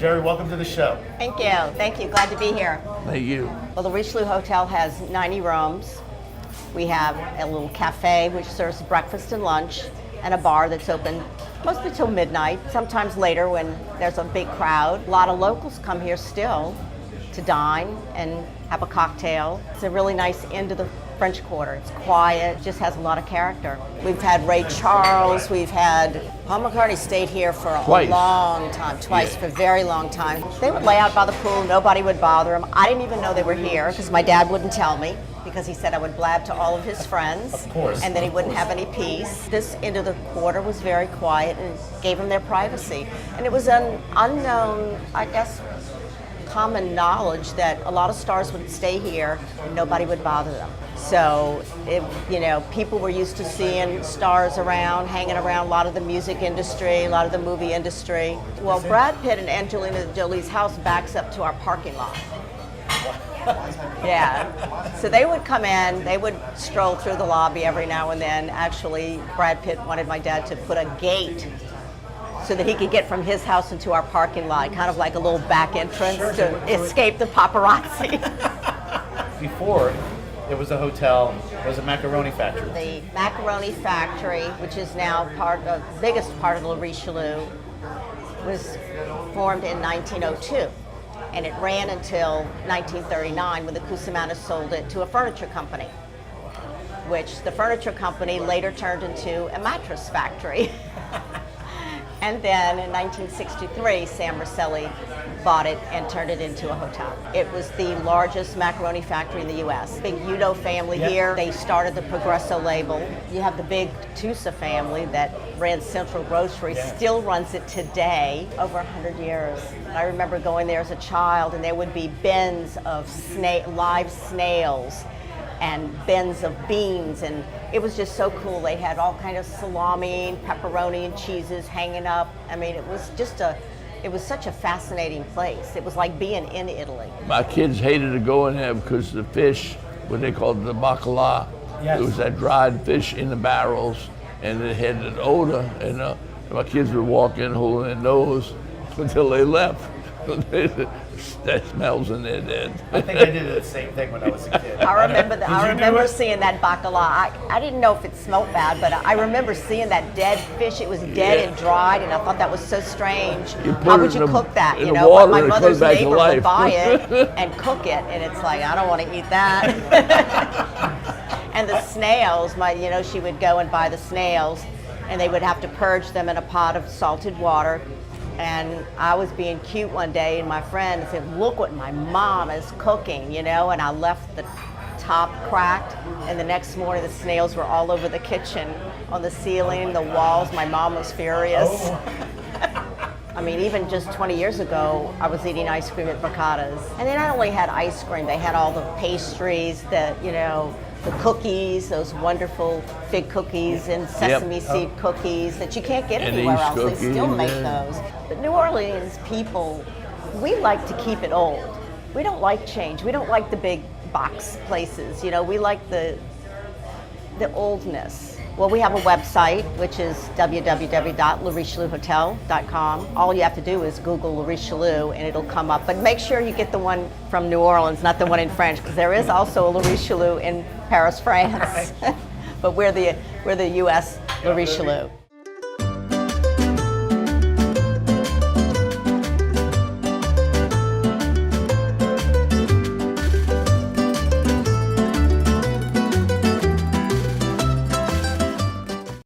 Jerry, welcome to the show. Thank you. Thank you. Glad to be here. Thank you. Well, the Richelieu Hotel has 90 rooms. We have a little cafe which serves breakfast and lunch, and a bar that's open mostly till midnight, sometimes later when there's a big crowd. A lot of locals come here still to dine and have a cocktail. It's a really nice inn to the French Quarter. It's quiet, just has a lot of character. We've had Ray Charles, we've had Paul McCartney stayed here for a long time, twice for a very long time. They would lay out by the pool, nobody would bother them. I didn't even know they were here because my dad wouldn't tell me because he said I would blab to all of his friends. Of course. And then he wouldn't have any peace. This end of the quarter was very quiet and gave them their privacy. And it was an unknown, I guess, common knowledge that a lot of stars would stay here and nobody would bother them. So, people were used to seeing stars around, hanging around a lot of the music industry, a lot of the movie industry. Well, Brad Pitt and Angelina Jolie's house backs up to our parking lot. Yeah. So they would come in, they would stroll through the lobby every now and then. Actually, Brad Pitt wanted my dad to put a gate so that he could get from his house into our parking lot, kind of like a little back entrance to escape the paparazzi. Before, it was a hotel, it was a macaroni factory. The macaroni factory, which is now the biggest part of Le Richelieu, was formed in 1902. And it ran until 1939 when the Cusimanos sold it to a furniture company, which the furniture company later turned into a mattress factory. And then in 1963, Sam Rosselli bought it and turned it into a hotel. It was the largest macaroni factory in the U.S. Big Udo family here. They started the Progresso label. You have the big Tusa family that ran Central Grocery, still runs it today, over 100 years. I remember going there as a child, and there would be bins of live snails and bins of beans, and it was just so cool. They had all kind of salami and pepperoni and cheeses hanging up. I mean, it was such a fascinating place. It was like being in Italy. My kids hated to go in there because the fish, what they called the bacala, it was that dried fish in the barrels, and it had an odor, and my kids would walk in holding their nose until they left. That smells in there dead. I think I did the same thing when I was a kid. I remember seeing that bacala. I didn't know if it smelled bad, but I remember seeing that dead fish. It was dead and dried, and I thought that was so strange. How would you cook that? You know, water, my mother's neighbor would buy it and cook it, and it's like, I don't want to eat that. And the snails, she would go and buy the snails, and they would have to purge them in a pot of salted water. And I was being cute one day, and my friend said, "Look what my mom is cooking," and I left the top cracked, and the next morning the snails were all over the kitchen, on the ceiling, the walls. My mom was furious. I mean, even just 20 years ago, I was eating ice cream at Bacata's. And they not only had ice cream, they had all the pastries, the cookies, those wonderful fig cookies and sesame seed cookies that you can't get anywhere else. They still make those. But New Orleans people, we like to keep it old. We don't like change. We don't like the big box places. We like the oldness. Well, we have a website, which is www.lerichelieuhotel.com. All you have to do is Google Le Richelieu, and it'll come up. But make sure you get the one from New Orleans, not the one in French, because there is also a Le Richelieu in Paris, France. But we're the U.S. Le Richelieu.